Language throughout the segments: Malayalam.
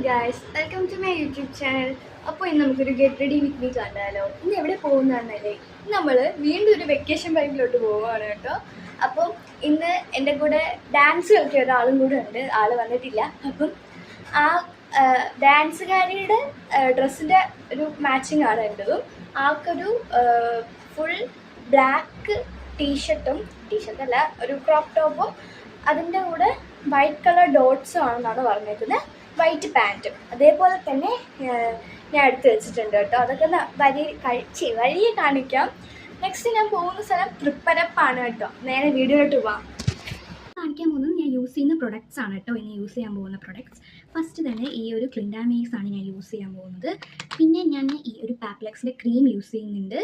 Guys, welcome to my YouTube channel. അപ്പോൾ ഇന്ന് നമുക്കൊരു ഗെറ്റ് റെഡി വിത്ത് മീ കണ്ടാലോ. ഇന്ന് എവിടെ പോകുന്നതെന്നല്ലേ, നമ്മൾ വീണ്ടും ഒരു വെക്കേഷൻ ടൈമിലോട്ട് പോവുകയാണ് കേട്ടോ. അപ്പം ഇന്ന് എൻ്റെ കൂടെ ഡാൻസ് കളിക്കിയ ഒരാളും കൂടെ ഉണ്ട്. ആൾ വന്നിട്ടില്ല. അപ്പം ആ ഡാൻസുകാരിയുടെ ഡ്രസ്സിൻ്റെ ഒരു മാച്ചിങ് ആണ് എൻ്റെതും. ആൾക്കൊരു ഫുൾ ബ്ലാക്ക് ടീഷർട്ടല്ല, ഒരു ക്രോപ്പ് ടോപ്പും അതിൻ്റെ കൂടെ വൈറ്റ് കളർ ഡോട്ട്സും ആണെന്നാണ് പറഞ്ഞേക്കുന്നത്. വൈറ്റ് പാൻറ്റും അതേപോലെ തന്നെ ഞാൻ എടുത്ത് വെച്ചിട്ടുണ്ട് കേട്ടോ. അതൊക്കെ വഴിയെ കാണിക്കാം. നെക്സ്റ്റ് ഞാൻ പോകുന്ന സ്ഥലം തൃപ്പരപ്പാണ് കേട്ടോ. നേരെ വീഡിയോയിലോട്ട് പോവാം. കാണിക്കാൻ പോകുന്നത് ഞാൻ യൂസ് ചെയ്യുന്ന പ്രൊഡക്ട്സ് ആണ് കേട്ടോ. ഇനി യൂസ് ചെയ്യാൻ പോകുന്ന പ്രൊഡക്ട്സ് ഫസ്റ്റ് തന്നെ ഈ ഒരു ക്ലിൻഡാമേക്സ് ആണ് ഞാൻ യൂസ് ചെയ്യാൻ പോകുന്നത്. പിന്നെ ഞാൻ ഈ ഒരു പാപ്ലെക്സിൻ്റെ ക്രീം യൂസ് ചെയ്യുന്നുണ്ട്.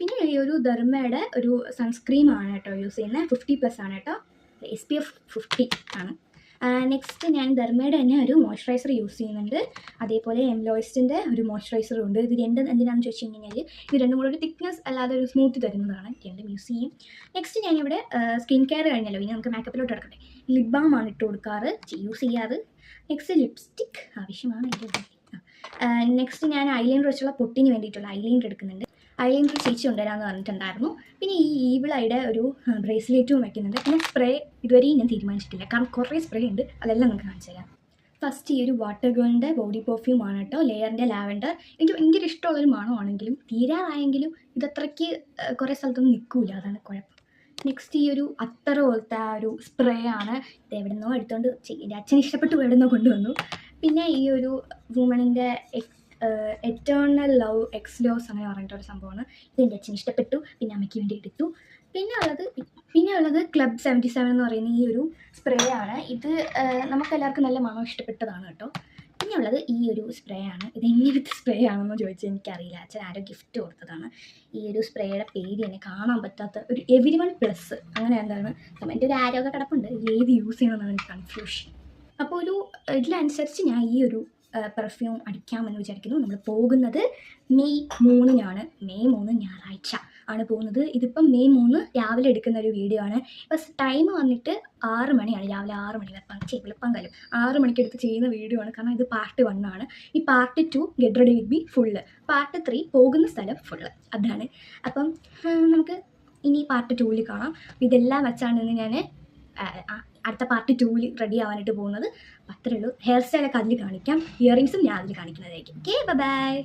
പിന്നെ ഈ ഒരു ധർമ്മയുടെ ഒരു സൺസ്ക്രീമാണ് കേട്ടോ യൂസ് ചെയ്യുന്നത്. 50+ ആണ് കേട്ടോ. SPF 50 ആണ്. നെക്സ്റ്റ് ഞാൻ ധർമ്മയുടെ തന്നെ ഒരു മോയ്സ്ചറൈസർ യൂസ് ചെയ്യുന്നുണ്ട്. അതേപോലെ എംലോയിസ്റ്റിൻ്റെ ഒരു മോയ്സ്ചറൈസറും ഉണ്ട്. ഇത് രണ്ടും എന്തിനാണെന്ന് ചോദിച്ചു കഴിഞ്ഞാൽ ഇത് രണ്ടും കൂടെ ഒരു തിക്നെസ് അല്ലാതെ ഒരു സ്മൂത്ത് തരുന്നതാണ്. രണ്ടും യൂസ് ചെയ്യും. നെക്സ്റ്റ് ഞാനിവിടെ സ്കിൻ കെയർ കഴിഞ്ഞല്ലോ, ഇനി നമുക്ക് മേക്കപ്പിലോട്ട് കിടക്കട്ടെ. ലിപ് ബാമാണ് ഇട്ട് കൊടുക്കാറ്, യൂസ് ചെയ്യാറ്. നെക്സ്റ്റ് ലിപ്സ്റ്റിക് ആവശ്യമാണ് എൻ്റെ. നെക്സ്റ്റ് ഞാൻ ഐലൈനർ വെച്ചുള്ള പൊട്ടിന് വേണ്ടിയിട്ടുള്ള ഐലൈനർ എടുക്കുന്നുണ്ട്. ഐലൈനർ ചേച്ചി കൊണ്ടുവരാമെന്ന് പറഞ്ഞിട്ടുണ്ടായിരുന്നു. പിന്നെ ഈ ഈവിളയുടെ ഒരു ബ്രേസ്ലെറ്റും വയ്ക്കുന്നുണ്ട്. പിന്നെ സ്പ്രേ ഇതുവരെയും ഞാൻ തീരുമാനിച്ചിട്ടില്ല, കാരണം കുറേ സ്പ്രേ ഉണ്ട്. അതെല്ലാം നമുക്ക് കാണിച്ചു തരാം. ഫസ്റ്റ് ഈ ഒരു വാട്ടർ ഗേളിൻ്റെ ബോഡി പെർഫ്യൂമാണ് കേട്ടോ. ലെയറിൻ്റെ ലാവൻഡർ. എനിക്ക് ഭയങ്കര ഇഷ്ടമുള്ളൊരു മണമാണെങ്കിലും തീരാറായെങ്കിലും ഇതത്രയ്ക്ക് കുറേ സ്ഥലത്തൊന്നും നിൽക്കില്ല, അതാണ് കുഴപ്പം. നെക്സ്റ്റ് ഈ ഒരു അത്തറ പോലത്തെ ആ ഒരു സ്പ്രേ ആണ്. ഇത് എവിടെ നിന്നോ എടുത്തുകൊണ്ട് എൻ്റെ അച്ഛൻ ഇഷ്ടപ്പെട്ട് എവിടെ നിന്നോ കൊണ്ടുവന്നു. പിന്നെ ഈ ഒരു വുമണിൻ്റെ എറ്റേണൽ ലവ് എക്സ്ലോസ് അങ്ങനെ പറഞ്ഞിട്ടൊരു സംഭവമാണ്. ഇത് എൻ്റെ അച്ഛന് ഇഷ്ടപ്പെട്ടു, പിന്നെ അമ്മയ്ക്ക് വേണ്ടി എടുത്തു. പിന്നെ ഉള്ളത് ക്ലബ് 77 എന്ന് പറയുന്ന ഈ ഒരു സ്പ്രേ ആണ്. ഇത് നമുക്കെല്ലാവർക്കും നല്ല മണം ഇഷ്ടപ്പെട്ടതാണ് കേട്ടോ. പിന്നെ ഉള്ളത് ഈ ഒരു സ്പ്രേ ആണ്. ഇത് എങ്ങനത്തെ സ്പ്രേ ആണെന്ന് ചോദിച്ചാൽ എനിക്കറിയില്ല. അച്ഛൻ ആരോ ഗിഫ്റ്റ് കൊടുത്തതാണ്. ഈ ഒരു സ്പ്രേയുടെ പേര് എന്നെ കാണാൻ പറ്റാത്ത ഒരു everyone+ അങ്ങനെ എന്താണ് എൻ്റെ ഒരു ആരോഗ്യ കിടപ്പുണ്ട്. ഏത് യൂസ് ചെയ്യണമെന്നാണ് എനിക്ക് കൺഫ്യൂഷൻ. അപ്പോൾ ഒരു ഇതിനനുസരിച്ച് ഞാൻ ഈ ഒരു പെർഫ്യൂം അടിക്കാമെന്ന് വിചാരിക്കുന്നു. നമ്മൾ പോകുന്നത് മെയ് 3-നാണ്. മെയ് 3 ഞായറാഴ്ച ആണ് പോകുന്നത്. ഇതിപ്പം മെയ് 3 രാവിലെ എടുക്കുന്ന ഒരു വീഡിയോ ആണ്. ഇപ്പം ടൈം വന്നിട്ട് 6 മണിയാണ്. രാവിലെ 6 മണി വെളുപ്പംകാലം 6 മണിക്ക് എടുത്ത് ചെയ്യുന്ന വീഡിയോ ആണ്. കാരണം ഇത് പാർട്ട് 1 ആണ്. ഈ part 2 get ready with me full, part 3 പോകുന്ന സ്ഥലം ഫുള്ള്, അതാണ്. അപ്പം നമുക്ക് ഇനി പാർട്ട് 2-ൽ കാണാം. ഇതെല്ലാം വെച്ചാണ് ഇന്ന് ഞാൻ അടുത്ത പാർട്ട് 2-ൽ റെഡി ആവാനായിട്ട് പോകുന്നത്. അത്രേ ഉള്ളൂ. ഹെയർ സ്റ്റൈലൊക്കെ അതിൽ കാണിക്കാം. ഇയറിങ്സും ഞാൻ അതിൽ കാണിക്കുന്നതായിരിക്കും. Okay, by.